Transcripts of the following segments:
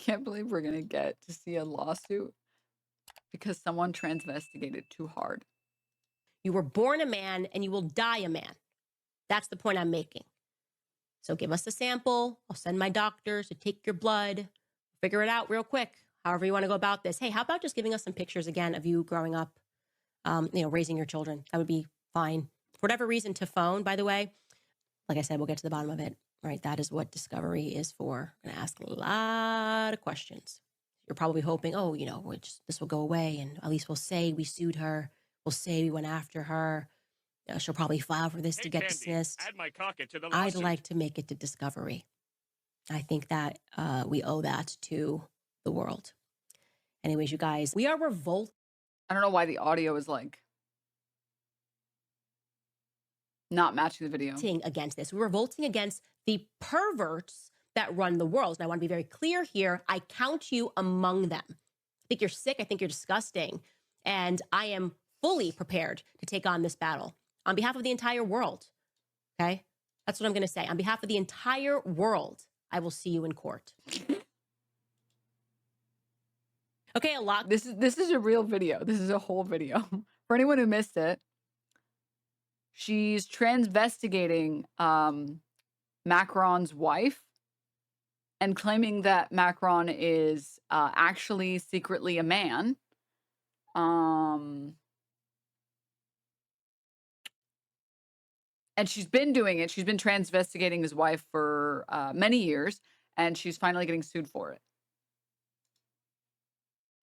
can't believe we're gonna get to see a lawsuit because someone transvestigated too hard. You were born a man and you will die a man. That's the point I'm making. So give us a sample. I'll send my doctors to take your blood, figure it out real quick, however you want to go about this. Hey, how about just giving us some pictures again of you growing up, raising your children? That would be fine. For whatever reason, to phone, by the way, like I said, we'll get to the bottom of it, right? That is what discovery is for. I'm going to ask a lot of questions. You're probably hoping, this will go away and at least we'll say we sued her. We'll say we went after her. She'll probably file for this to get dismissed. Add my cocket to the I'd lawsuit. like to make it to discovery. I think that we owe that to the world. Anyways, you guys, we are revolting. I don't know why the audio is like not matching the video. Against this. We're revolting against the perverts that run the world. And I want to be very clear here. I count you among them. I think you're sick. I think you're disgusting. And I am fully prepared to take on this battle on behalf of the entire world. Okay? That's what I'm going to say. On behalf of the entire world, I will see you in court. Okay, a lot. This is a real video. This is a whole video. For anyone who missed it, she's transvestigating Macron's wife and claiming that Macron is actually secretly a man. And she's been doing it. She's been transvestigating his wife for many years, and she's finally getting sued for it.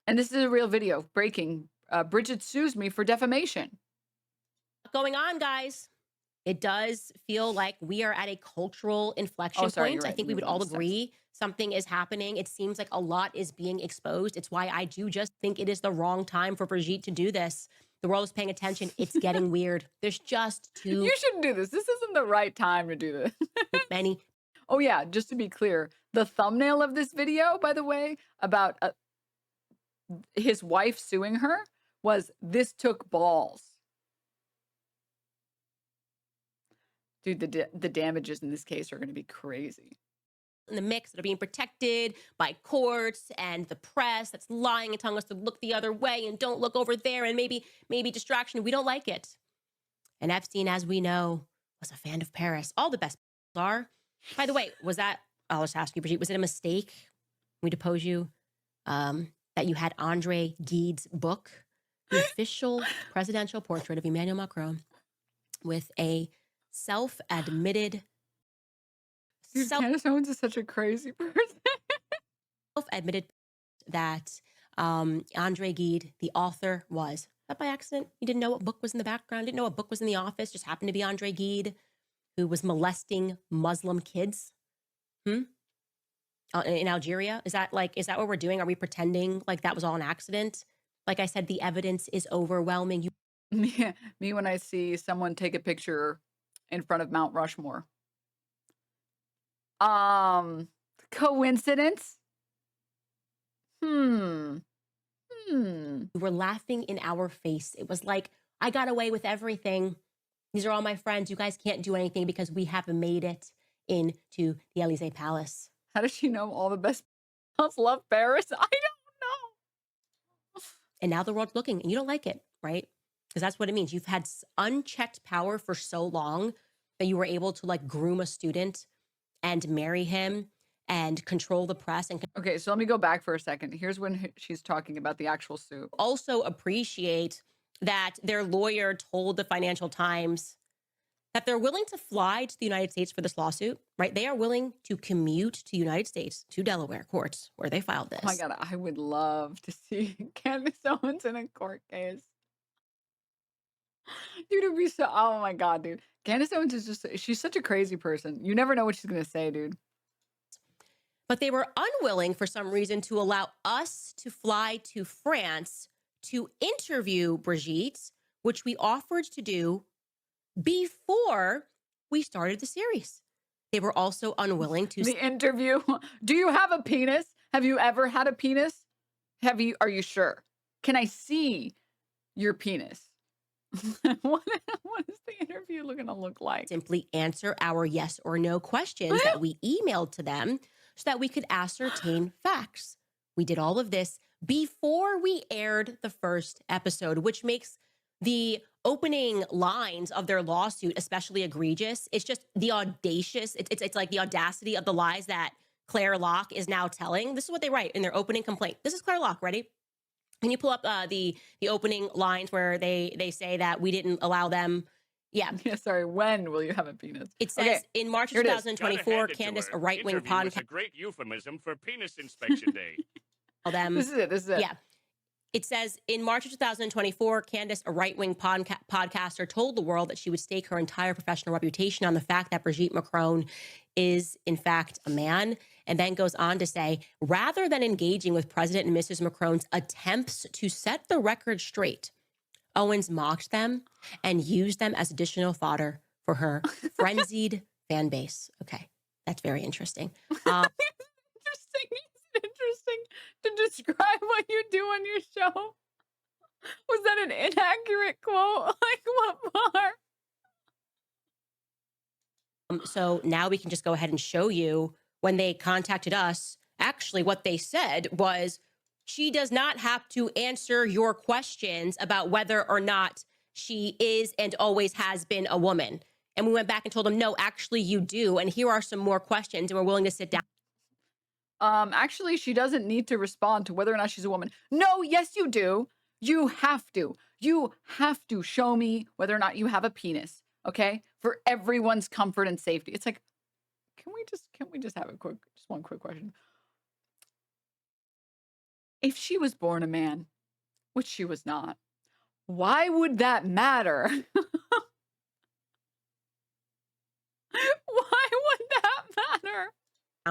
And this is a real video. Breaking. Bridget sues me for defamation. Going on, guys. It does feel like we are at a cultural inflection point. Right. I think we would all agree something is happening. It seems like a lot is being exposed. It's why I do just think it is the wrong time for Brigitte to do this. The world is paying attention. It's getting weird. There's just too You shouldn't do this. This isn't the right time to do this. many. Oh, yeah. Just to be clear, the thumbnail of this video, by the way, about his wife suing her was "This took balls." Dude, the damages in this case are going to be crazy. In the mix that are being protected by courts and the press that's lying and telling us to look the other way and don't look over there and maybe distraction. We don't like it. And Epstein, as we know, was a fan of Paris. All the best are. By the way, I'll just ask you, Brigitte, was it a mistake we depose you that you had Andre Gide's book, the official presidential portrait of Emmanuel Macron, with a self-admitted Candace Owens is such a crazy person. Self-admitted that Andre Gide, the author, was that by accident? You didn't know what book was in the background? Didn't know what book was in the office? Just happened to be Andre Gide, who was molesting Muslim kids? In Algeria? Is that what we're doing? Are we pretending like that was all an accident? Like I said, the evidence is overwhelming. Me when I see someone take a picture in front of Mount Rushmore. Coincidence? You were laughing in our face. It was like, I got away with everything. These are all my friends. You guys can't do anything because we have made it into the Elysee Palace. How does she know all the best girls love Paris? I don't know. And now the world's looking and you don't like it, right? Because that's what it means. You've had unchecked power for so long that you were able to groom a student and marry him and control the press. Okay, so let me go back for a second. Here's when she's talking about the actual suit. Also appreciate that their lawyer told the Financial Times that they're willing to fly to the United States for this lawsuit, right? They are willing to commute to the United States, to Delaware courts, where they filed this. Oh my God, I would love to see Candace Owens in a court case. Dude, it'd be so, oh my God, dude. Candace Owens is she's such a crazy person. You never know what she's going to say, dude. But they were unwilling for some reason to allow us to fly to France to interview Brigitte, which we offered to do before we started the series. They were also unwilling to... The interview. Do you have a penis? Have you ever had a penis? Are you sure? Can I see your penis? What is the interview going to look like? Simply answer our yes or no questions that we emailed to them so that we could ascertain facts. We did all of this before we aired the first episode, which makes the opening lines of their lawsuit especially egregious. It's just the audacious, it's like the audacity of the lies that Claire Locke is now telling. This is what they write in their opening complaint. This is Claire Locke, ready? Can you pull up the opening lines where they say that we didn't allow them? Yeah. Yeah, sorry. When will you have a penis? It says in March of 2024, Candace, a right-wing podcast. It's a great euphemism for penis inspection day. This is it. Yeah. It says in March of 2024, Candace, a right-wing podcaster, told the world that she would stake her entire professional reputation on the fact that Brigitte Macron is, in fact, a man, and then goes on to say, rather than engaging with President and Mrs. Macron's attempts to set the record straight, Owens mocked them and used them as additional fodder for her frenzied fan base. Okay, that's very interesting. Interesting to describe what you do on your show. Was that an inaccurate quote? Like, what part? So now we can just go ahead and show you when they contacted us. Actually, what they said was, she does not have to answer your questions about whether or not she is and always has been a woman. And we went back and told them, no, actually you do. And here are some more questions, and we're willing to sit down. Actually, she doesn't need to respond to whether or not she's a woman. No, yes, you do. You have to. You have to show me whether or not you have a penis, okay? For everyone's comfort and safety. It's like, can we just have one quick question? If she was born a man, which she was not, why would that matter? Why would that matter?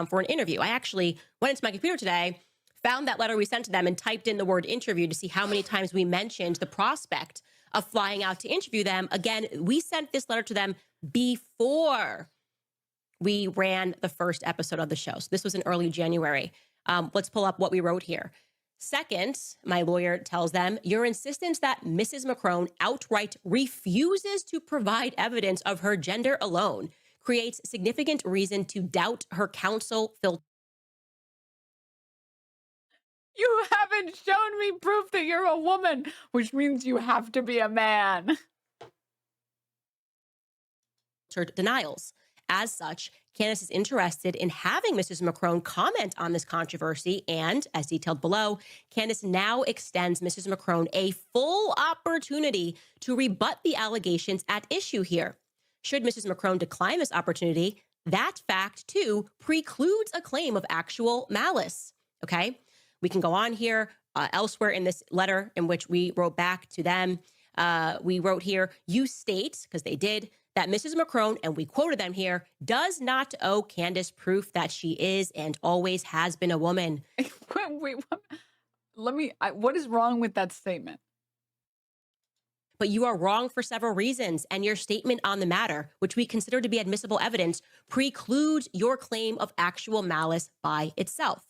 For an interview. I actually went into my computer today, found that letter we sent to them, and typed in the word interview to see how many times we mentioned the prospect of flying out to interview them. Again, we sent this letter to them before we ran the first episode of the show. So this was in early January. Let's pull up what we wrote here. Second, my lawyer tells them, your insistence that Mrs. Macron outright refuses to provide evidence of her gender alone creates significant reason to doubt her counsel filter. You haven't shown me proof that you're a woman, which means you have to be a man. Denials. As such, Candace is interested in having Mrs. Macron comment on this controversy, and, as detailed below, Candace now extends Mrs. Macron a full opportunity to rebut the allegations at issue here. Should Mrs. Macron decline this opportunity, that fact, too, precludes a claim of actual malice. Okay? We can go on here. Elsewhere in this letter in which we wrote back to them, we wrote here, you state, because they did, that Mrs. Macron, and we quoted them here, does not owe Candace proof that she is and always has been a woman. Wait, what? What is wrong with that statement? But you are wrong for several reasons, and your statement on the matter, which we consider to be admissible evidence, precludes your claim of actual malice by itself.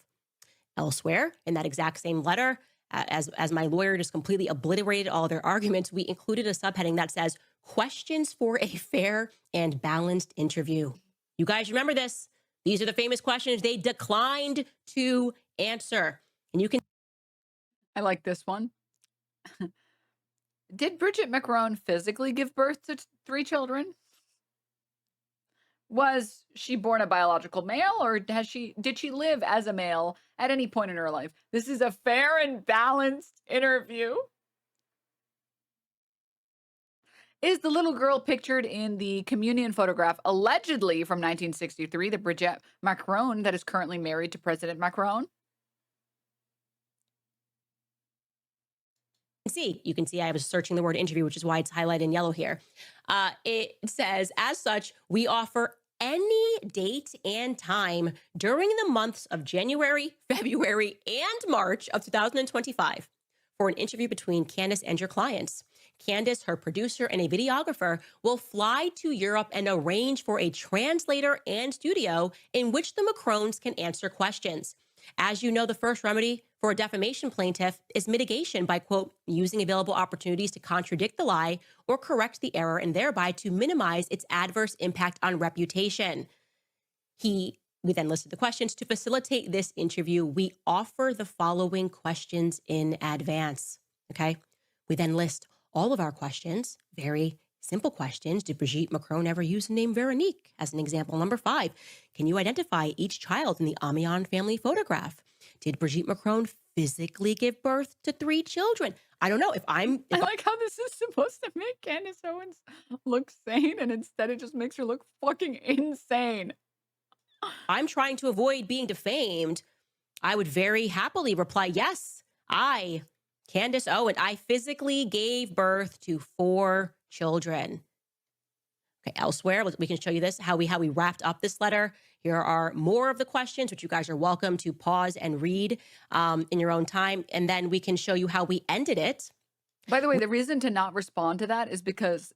Elsewhere, in that exact same letter, as my lawyer just completely obliterated all their arguments, we included a subheading that says, questions for a fair and balanced interview. You guys remember this? These are the famous questions they declined to answer. And you can... I like this one. Did Brigitte Macron physically give birth to 3 children? Was she born a biological male, or did she live as a male at any point in her life? This is a fair and balanced interview. Is the little girl pictured in the communion photograph allegedly from 1963 the Brigitte Macron that is currently married to President Macron? You can see I was searching the word interview, which is why it's highlighted in yellow here. It says, as such, we offer any date and time during the months of January, February, and March of 2025 for an interview between Candace and your clients. Candace, her producer, and a videographer will fly to Europe and arrange for a translator and studio in which the Macrons can answer questions. As you know, the first remedy for a defamation plaintiff is mitigation by, quote, using available opportunities to contradict the lie or correct the error and thereby to minimize its adverse impact on reputation. He We then listed the questions. To facilitate this interview, we offer the following questions in advance. Okay. We then list all of our questions, very simple questions. Did Brigitte Macron ever use the name Veronique? As an example, number 5, can you identify each child in the Amiens family photograph? Did Brigitte Macron physically give birth to 3 children? I don't know if I'm. I like how this is supposed to make Candace Owens look sane, and instead it just makes her look fucking insane. I'm trying to avoid being defamed, I would very happily reply, yes, I, Candace Owens, I physically gave birth to 4 children. Okay, elsewhere, we can show you this, how we wrapped up this letter. Here are more of the questions, which you guys are welcome to pause and read in your own time. And then we can show you how we ended it. By the way, the reason to not respond to that is because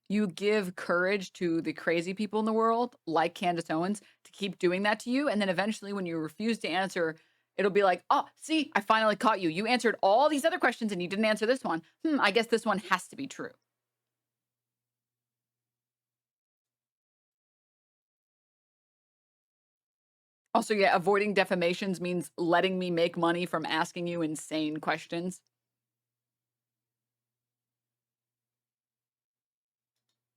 you give courage to the crazy people in the world, like Candace Owens, to keep doing that to you. And then eventually when you refuse to answer, it'll be like, oh, see, I finally caught you. You answered all these other questions and you didn't answer this one. I guess this one has to be true. Also, yeah, avoiding defamations means letting me make money from asking you insane questions.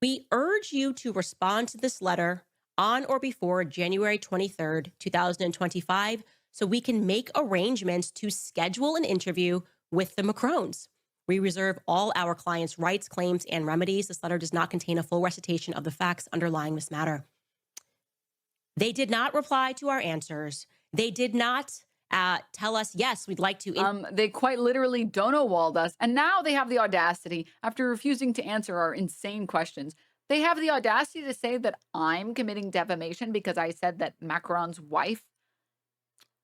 We urge you to respond to this letter on or before January 23rd, 2025, so we can make arrangements to schedule an interview with the Macrons. We reserve all our clients' rights, claims, and remedies. This letter does not contain a full recitation of the facts underlying this matter. They did not reply to our answers. They did not tell us, yes, we'd like to. They quite literally Donowalled us. And now they have the audacity, after refusing to answer our insane questions, they have the audacity to say that I'm committing defamation because I said that Macron's wife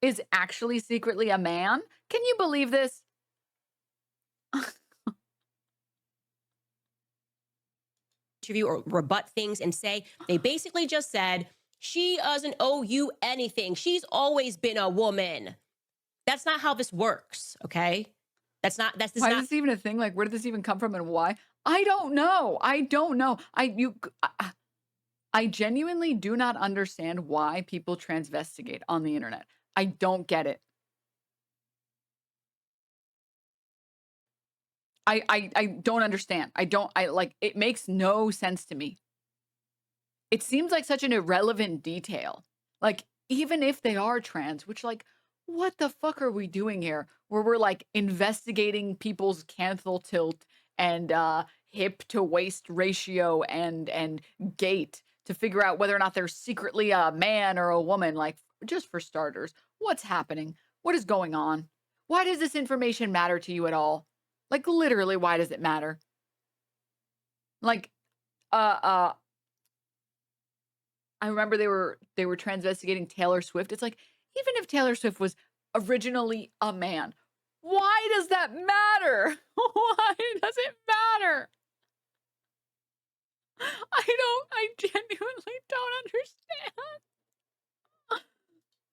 is actually secretly a man. Can you believe this? Interview or rebut things and say, they basically just said, she doesn't owe you anything. She's always been a woman. That's not how this works, okay? Why is this even a thing? Like, where did this even come from and why? I don't know. I genuinely do not understand why people transvestigate on the internet. I don't get it. I don't understand. It makes no sense to me. It seems like such an irrelevant detail. Like, even if they are trans, which, like, what the fuck are we doing here? Where we're like investigating people's canthal tilt and hip to waist ratio and gait to figure out whether or not they're secretly a man or a woman. Like, just for starters, what's happening? What is going on? Why does this information matter to you at all? Like, literally, why does it matter? Like, I remember they were transvestigating Taylor Swift. It's like, even if Taylor Swift was originally a man, why does that matter? Why does it matter? I genuinely don't understand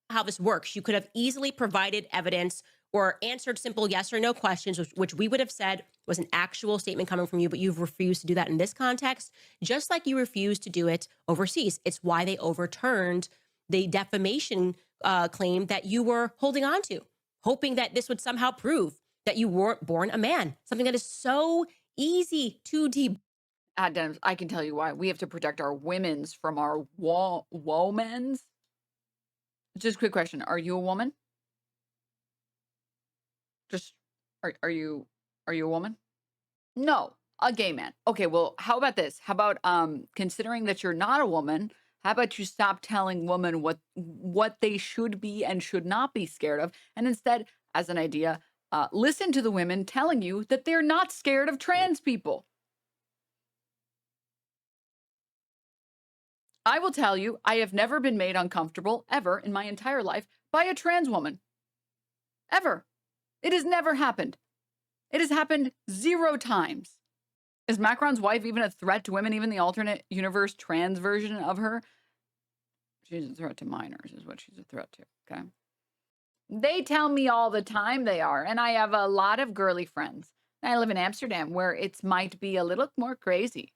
how this works. You could have easily provided evidence or answered simple yes or no questions, which we would have said was an actual statement coming from you, but you've refused to do that in this context, just like you refused to do it overseas. It's why they overturned the defamation claim that you were holding on to, hoping that this would somehow prove that you weren't born a man, something that is so easy to Denims, I can tell you why. We have to protect our women's from our womens. Just a quick question. Are you a woman? Just, are you a woman? No, a gay man. Okay, well, how about this? How about considering that you're not a woman, how about you stop telling women what they should be and should not be scared of, and instead, as an idea, listen to the women telling you that they're not scared of trans people. I will tell you, I have never been made uncomfortable ever in my entire life by a trans woman. Ever. It has never happened. It has happened 0 times. Is Macron's wife even a threat to women, even the alternate universe trans version of her? She's a threat to minors is what she's a threat to, okay? They tell me all the time they are, and I have a lot of girly friends. I live in Amsterdam where it might be a little more crazy.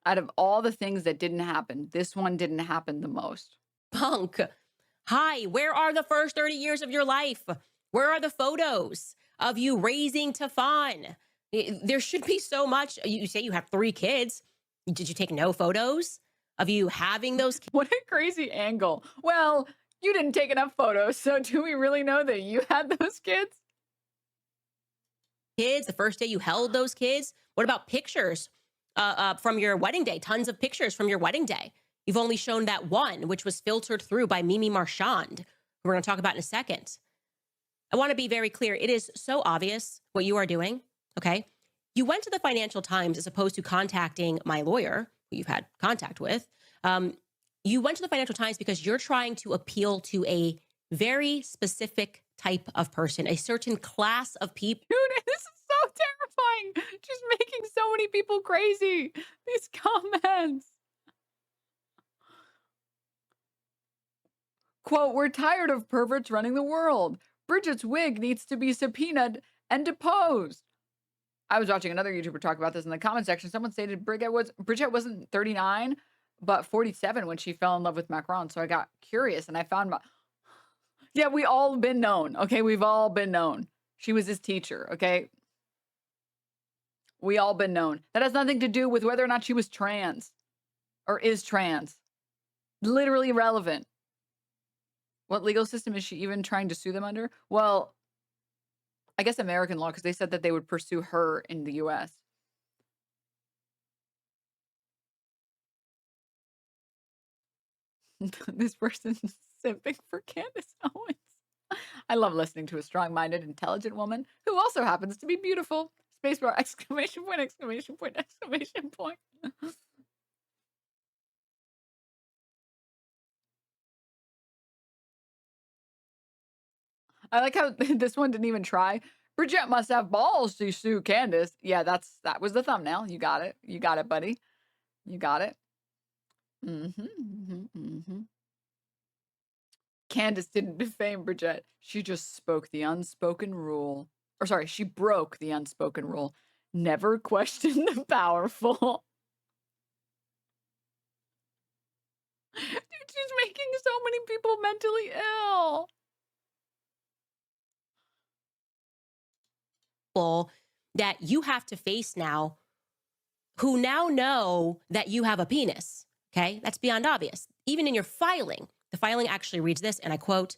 Out of all the things that didn't happen, this one didn't happen the most. Punk. Hi, where are the first 30 years of your life? Where are the photos of you raising Tefan? There should be so much. You say you have 3 kids. Did you take no photos of you having those What a crazy angle. Well, you didn't take enough photos, so do we really know that you had those kids? kids the first day you held those kids? What about pictures from your wedding day? Tons of pictures from your wedding day. You've only shown that one, which was filtered through by Mimi Marchand, who we're going to talk about in a second. I want to be very clear. It is so obvious what you are doing, okay? You went to the Financial Times as opposed to contacting my lawyer, who you've had contact with. You went to the Financial Times because you're trying to appeal to a very specific type of person, a certain class of people. Dude, this is so terrifying. She's making so many people crazy. These comments. Quote, we're tired of perverts running the world. Bridget's wig needs to be subpoenaed and deposed. I was watching another YouTuber talk about this in the comment section. Someone stated Bridget wasn't 39, but 47 when she fell in love with Macron. So I got curious and I found my, yeah, we all been known. Okay. We've all been known. She was his teacher. Okay. We all been known. That has nothing to do with whether or not she was trans or is trans. Literally irrelevant. What legal system is she even trying to sue them under? Well, I guess American law, because they said that they would pursue her in the US. This person's simping for Candace Owens. I love listening to a strong-minded, intelligent woman who also happens to be beautiful. Spacebar, exclamation point, exclamation point, exclamation point. I like how this one didn't even try. Bridget must have balls to sue Candace. Yeah, that was the thumbnail. You got it. You got it, buddy. You got it. Candace didn't defame Bridget. She just spoke the unspoken rule. Or sorry, she broke the unspoken rule. Never question the powerful. Dude, she's making so many people mentally ill. That you have to face now who now know that you have a penis. Okay, that's beyond obvious. Even in your filing, the filing actually reads this, and I quote,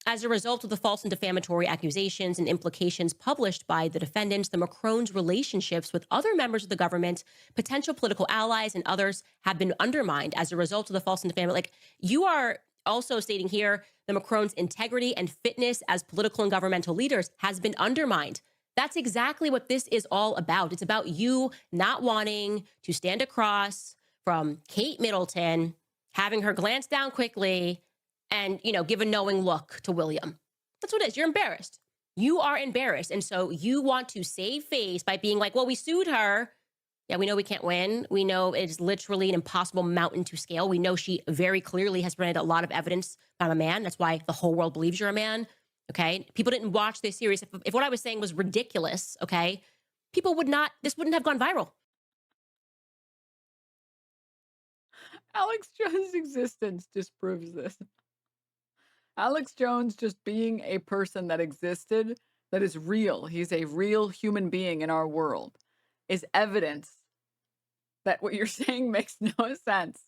as a result of the false and defamatory accusations and implications published by the defendants, the Macrons' relationships with other members of the government, potential political allies, and others have been undermined as a result of the false and defamatory. Like, you are also stating here, the Macrons' integrity and fitness as political and governmental leaders has been undermined. That's exactly what this is all about. It's about you not wanting to stand across from Kate Middleton, having her glance down quickly and, give a knowing look to William. That's what it is. You're embarrassed. You are embarrassed. And so you want to save face by being like, well, we sued her. Yeah, we know we can't win. We know it's literally an impossible mountain to scale. We know she very clearly has presented a lot of evidence that I'm a man. That's why the whole world believes you're a man. Okay. People didn't watch this series. If what I was saying was ridiculous, okay, this wouldn't have gone viral. Alex Jones' existence disproves this. Alex Jones just being a person that existed, that is real, he's a real human being in our world, is evidence that what you're saying makes no sense.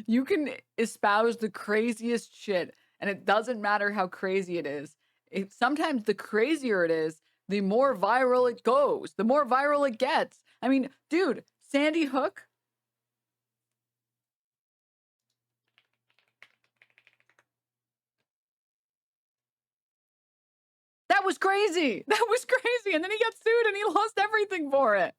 You can espouse the craziest shit, and it doesn't matter how crazy it is. Sometimes the crazier it is, the more viral it goes, the more viral it gets. I mean, dude, Sandy Hook. That was crazy. That was crazy. And then he got sued and he lost everything for it.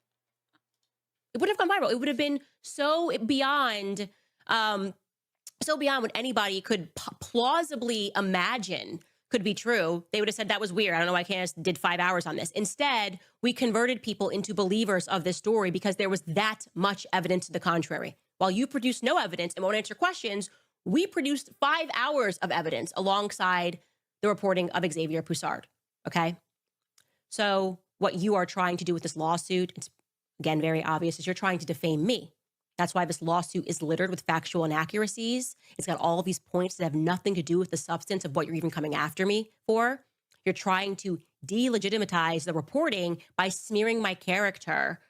It would have gone viral. It would have been so beyond what anybody could plausibly imagine could be true. They would have said that was weird. I don't know why Candace did 5 hours on this. Instead, we converted people into believers of this story because there was that much evidence to the contrary. While you produced no evidence and won't answer questions, we produced 5 hours of evidence alongside the reporting of Xavier Poussard. Okay? So what you are trying to do with this lawsuit, it's again, very obvious, is you're trying to defame me. That's why this lawsuit is littered with factual inaccuracies. It's got all of these points that have nothing to do with the substance of what you're even coming after me for. You're trying to delegitimize the reporting by smearing my character.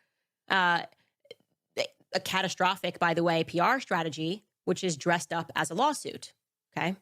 A catastrophic, by the way, PR strategy, which is dressed up as a lawsuit. Okay.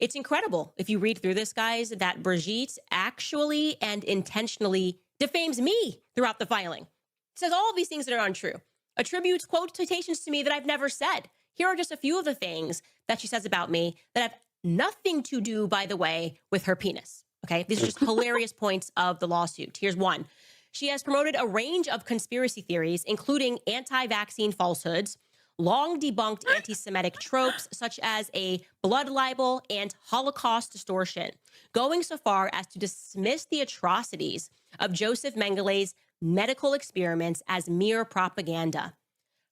It's incredible if you read through this, guys, that Brigitte actually and intentionally defames me throughout the filing. Says all of these things that are untrue. Attributes quotations to me that I've never said. Here are just a few of the things that she says about me that have nothing to do, by the way, with her penis. Okay, these are just hilarious points of the lawsuit. Here's one. She has promoted a range of conspiracy theories, including anti-vaccine falsehoods, long debunked anti-Semitic tropes such as a blood libel and Holocaust distortion, going so far as to dismiss the atrocities of Joseph Mengelé's medical experiments as mere propaganda.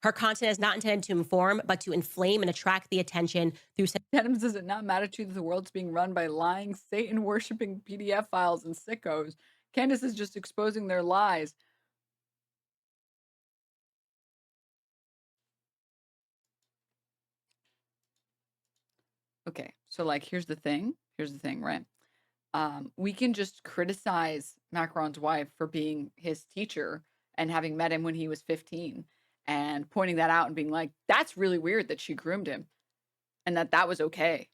Her content is not intended to inform, but to inflame and attract the attention through... Denims, does it not matter to you that the world's being run by lying, Satan-worshipping PDF files and sickos? Candace is just exposing their lies. Okay, so like, here's the thing, right? We can just criticize Macron's wife for being his teacher and having met him when he was 15 and pointing that out and being like, that's really weird that she groomed him and that was okay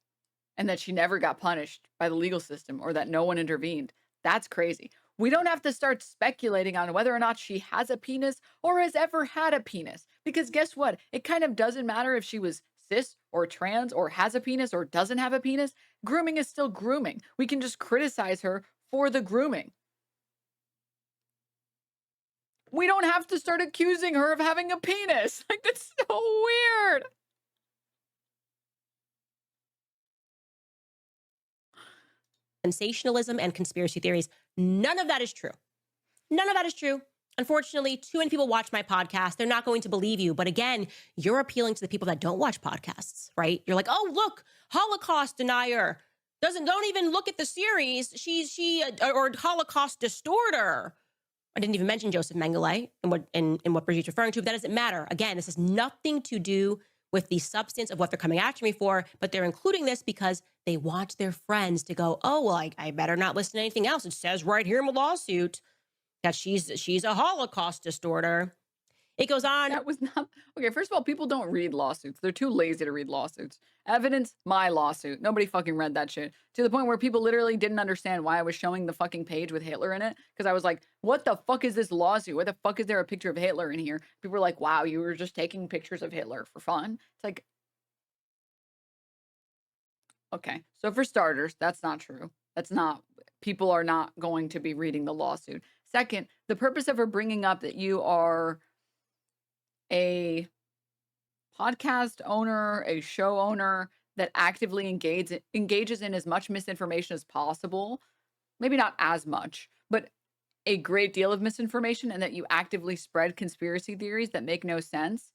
and that she never got punished by the legal system or that no one intervened. That's crazy. We don't have to start speculating on whether or not she has a penis or has ever had a penis, because guess what? It kind of doesn't matter if she was cis or trans or has a penis or doesn't have a penis. Grooming is still grooming. We can just criticize her for the grooming. We don't have to start accusing her of having a penis. Like, that's so weird. Sensationalism and conspiracy theories. None of that is true. None of that is true. Unfortunately, too many people watch my podcast. They're not going to believe you. But again, you're appealing to the people that don't watch podcasts, right? You're like, oh, look, Holocaust denier. Don't even look at the series. Or Holocaust distorter. I didn't even mention Joseph Mengele and what Brigitte's referring to, but that doesn't matter. Again, this has nothing to do with the substance of what they're coming after me for, but they're including this because they want their friends to go, oh, well, I better not listen to anything else. It says right here in the lawsuit that she's a Holocaust distorter. It goes on. That was not... Okay, first of all, people don't read lawsuits. They're too lazy to read lawsuits. Evidence, my lawsuit. Nobody fucking read that shit. To the point where people literally didn't understand why I was showing the fucking page with Hitler in it. Because I was like, what the fuck is this lawsuit? Why the fuck is there a picture of Hitler in here? People were like, wow, you were just taking pictures of Hitler for fun? It's like... Okay, so for starters, that's not true. That's not... People are not going to be reading the lawsuit. Second, the purpose of her bringing up that you are a podcast owner, a show owner that actively engages in as much misinformation as possible, maybe not as much, but a great deal of misinformation, and that you actively spread conspiracy theories that make no sense,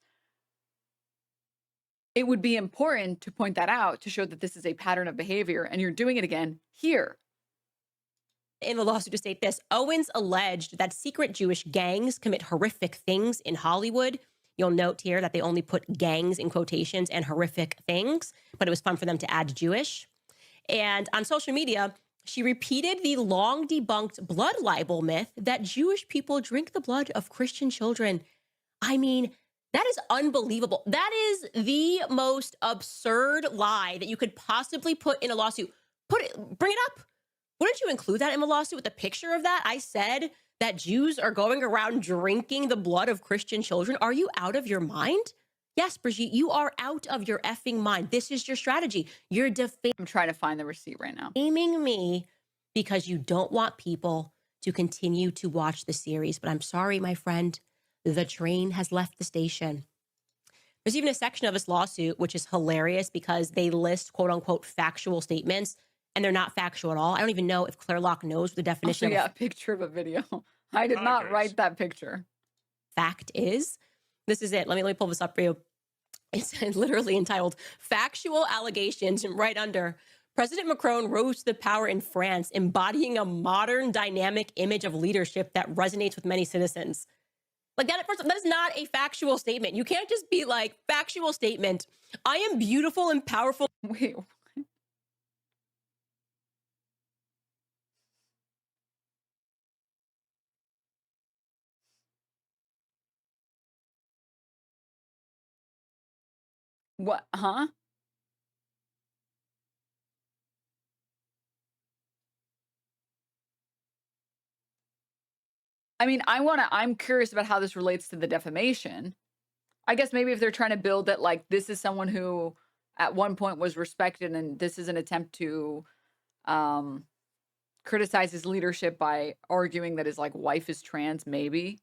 it would be important to point that out to show that this is a pattern of behavior, and you're doing it again here. In the lawsuit to state this, Owens alleged that secret Jewish gangs commit horrific things in Hollywood. You'll note here that they only put gangs in quotations and horrific things, but it was fun for them to add Jewish. And on social media, she repeated the long debunked blood libel myth that Jewish people drink the blood of Christian children. I mean, that is unbelievable. That is the most absurd lie that you could possibly put in a lawsuit. Bring it up. Wouldn't you include that in the lawsuit with a picture of that? I said that Jews are going around drinking the blood of Christian children. Are you out of your mind? Yes, Brigitte, you are out of your effing mind. This is your strategy. You're I'm trying to find the receipt right now. Defaming me because you don't want people to continue to watch the series. But I'm sorry, my friend, the train has left the station. There's even a section of this lawsuit, which is hilarious because they list quote unquote factual statements. And they're not factual at all. I don't even know if Claire Locke knows the definition of a picture of a video. I did not write that picture. Fact is, this is it. Let me pull this up for you. It's literally entitled Factual Allegations, and right under, President Macron rose to the power in France, embodying a modern dynamic image of leadership that resonates with many citizens. Like that, first, that is not a factual statement. You can't just be like, factual statement. I am beautiful and powerful. Wait, what? Huh? I mean, I'm curious about how this relates to the defamation. I guess maybe if they're trying to build that, like, this is someone who at one point was respected and this is an attempt to um criticize his leadership by arguing that his like wife is trans, maybe.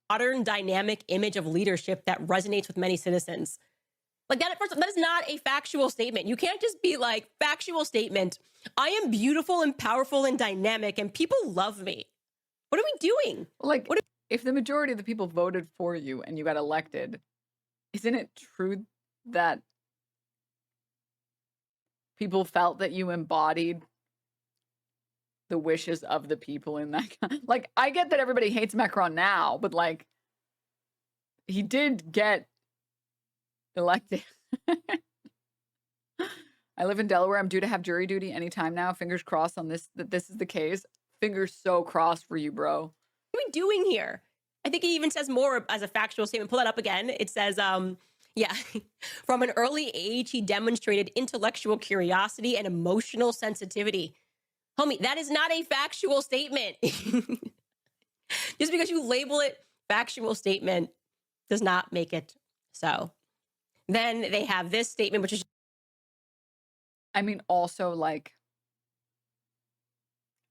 Modern dynamic image of leadership that resonates with many citizens. Like that, first, that is not a factual statement. You can't just be like, factual statement. I am beautiful and powerful and dynamic and people love me. What are we doing? Like, if the majority of the people voted for you and you got elected, isn't it true that people felt that you embodied the wishes of the people in that? Like, I get that everybody hates Macron now, but like, he did get elected. I live in Delaware. I'm due to have jury duty anytime now. Fingers crossed on this, that this is the case. Fingers so crossed for you, bro. What are we doing here? I think he even says more as a factual statement. Pull that up again. It says, yeah, from an early age, he demonstrated intellectual curiosity and emotional sensitivity. Homie, that is not a factual statement. Just because you label it factual statement does not make it so. Then they have this statement, which is, I mean, also, like,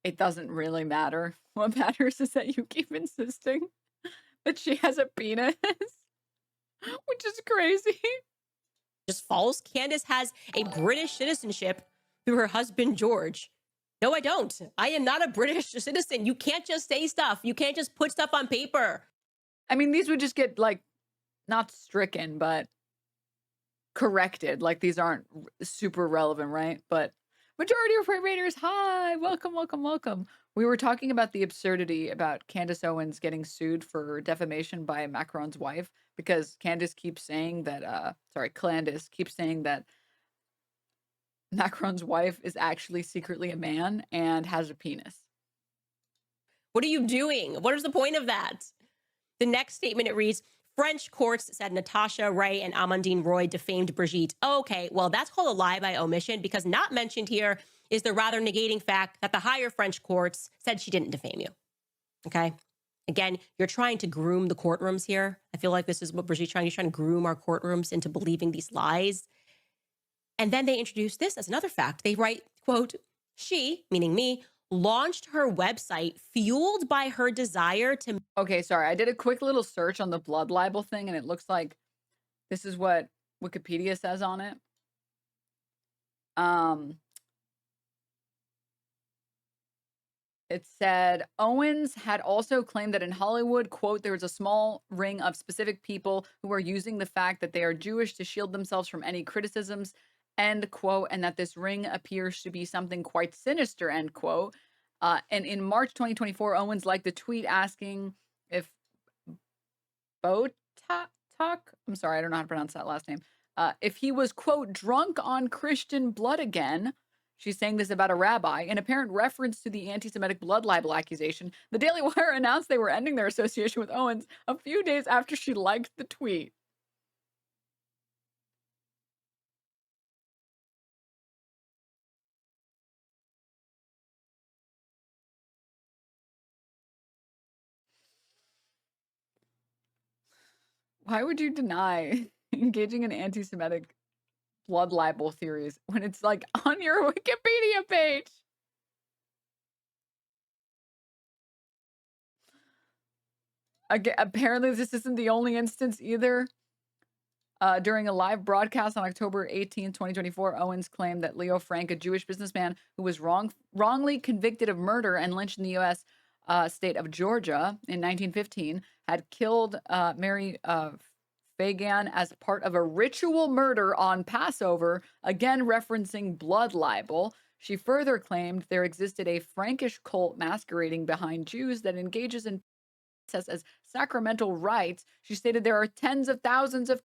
it doesn't really matter. What matters is that you keep insisting that she has a penis, which is crazy. just false. Candace has a British citizenship through her husband, George. No, I don't. I am not a British citizen. You can't just say stuff. You can't just put stuff on paper. I mean, these would just get, like, not stricken, but corrected. Like, these aren't super relevant, right? But majority of Freight Raiders, hi, welcome, welcome, welcome. We were talking about the absurdity about Candace Owens getting sued for defamation by Macron's wife because Candace keeps saying that, Candace keeps saying that Macron's wife is actually secretly a man and has a penis. What are you doing? What is the point of that? The next statement, it reads, French courts said Natasha Ray and Amandine Roy defamed Brigitte. Okay, well, that's called a lie by omission because not mentioned here is the rather negating fact that the higher French courts said she didn't defame you. Okay? Again, you're trying to groom the courtrooms here. I feel like this is what Brigitte's trying. You're trying to groom our courtrooms into believing these lies. And then they introduce this as another fact. They write, quote, she, meaning me, launched her website fueled by her desire to... Okay, sorry. I did a quick little search on the blood libel thing, and it looks like this is what Wikipedia says on it. It said, Owens had also claimed that in Hollywood, quote, there was a small ring of specific people who are using the fact that they are Jewish to shield themselves from any criticisms, end quote, and that this ring appears to be something quite sinister, end quote. And in March 2024, Owens liked the tweet asking if Botak, I'm sorry, I don't know how to pronounce that last name, if he was, quote, drunk on Christian blood again. She's saying this about a rabbi. In apparent reference to the anti-Semitic blood libel accusation, the Daily Wire announced they were ending their association with Owens a few days after she liked the tweet. Why would you deny engaging in anti-Semitic blood libel theories when it's like on your Wikipedia page? Again, apparently this isn't the only instance either. During a live broadcast on October 18, 2024, Owens claimed that Leo Frank, a Jewish businessman who was wrongly convicted of murder and lynched in the U.S. State of Georgia in 1915, had killed Mary Fagan as part of a ritual murder on Passover, again referencing blood libel. She further claimed there existed a Frankish cult masquerading behind Jews that engages in as sacramental rites. She stated there are tens of thousands of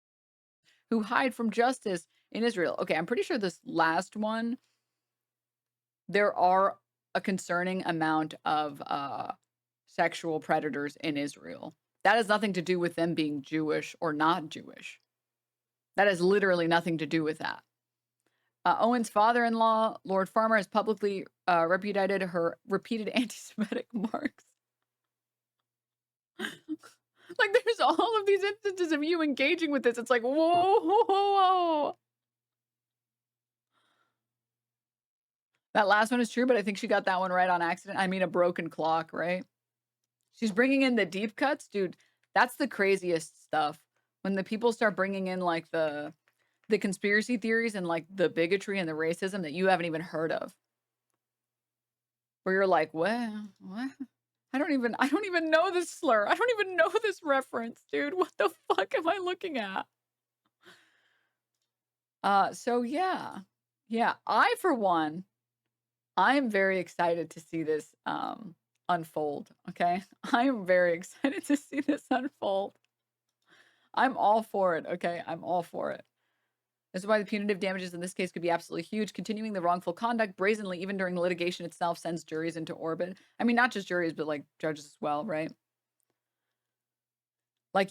who hide from justice in Israel. Okay, I'm pretty sure this last one, there are a concerning amount of sexual predators in Israel. That has nothing to do with them being Jewish or not Jewish. That has literally nothing to do with that. Owen's father-in-law, Lord Farmer, has publicly repudiated her repeated anti-Semitic marks. Like, there's all of these instances of you engaging with this. It's like, whoa, whoa, whoa. That last one is true, but I think she got that one right on accident. I mean, a broken clock, right? She's bringing in the deep cuts. Dude, that's the craziest stuff. When the people start bringing in, like, the conspiracy theories and, like, the bigotry and the racism that you haven't even heard of. Where you're like, what? I don't even know this slur. I don't even know this reference, dude. What the fuck am I looking at? So yeah. Yeah, I, for one, I'm very excited to see this unfold, okay? I am very excited to see this unfold. I'm all for it, okay? I'm all for it. This is why the punitive damages in this case could be absolutely huge. Continuing the wrongful conduct brazenly, even during litigation itself, sends juries into orbit. I mean, not just juries, but like judges as well, right? Like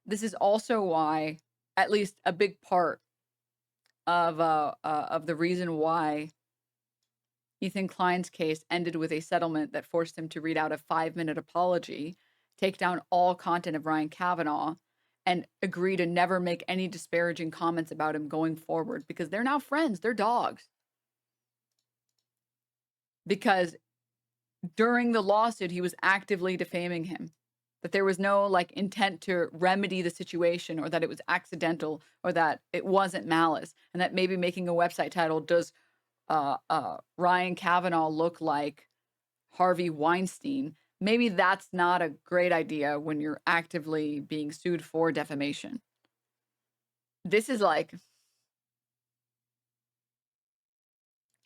this is also why, at least a big part of the reason why Ethan Klein's case ended with a settlement that forced him to read out a 5-minute apology, take down all content of Ryan Kavanaugh, and agree to never make any disparaging comments about him going forward, because they're now friends. They're dogs. Because during the lawsuit, he was actively defaming him. That there was no like intent to remedy the situation, or that it was accidental, or that it wasn't malice. And that maybe making a website title, does Ryan Kavanaugh look like Harvey Weinstein? Maybe that's not a great idea when you're actively being sued for defamation. This is like,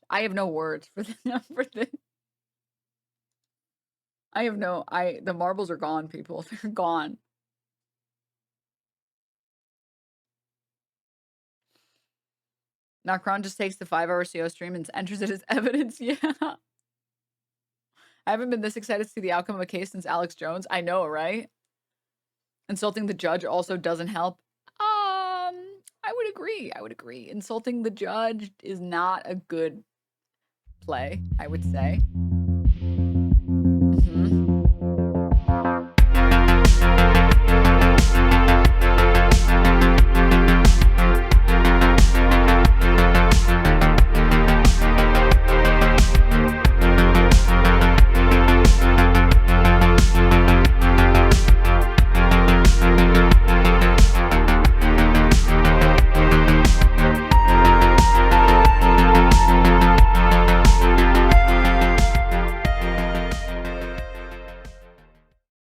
I have no words for this. For this. The marbles are gone, people. They're gone. Macron just takes the 5-hour CO stream and enters it as evidence. Yeah. I haven't been this excited to see the outcome of a case since Alex Jones. I know, right? Insulting the judge also doesn't help. I would agree. I would agree. Insulting the judge is not a good play, I would say.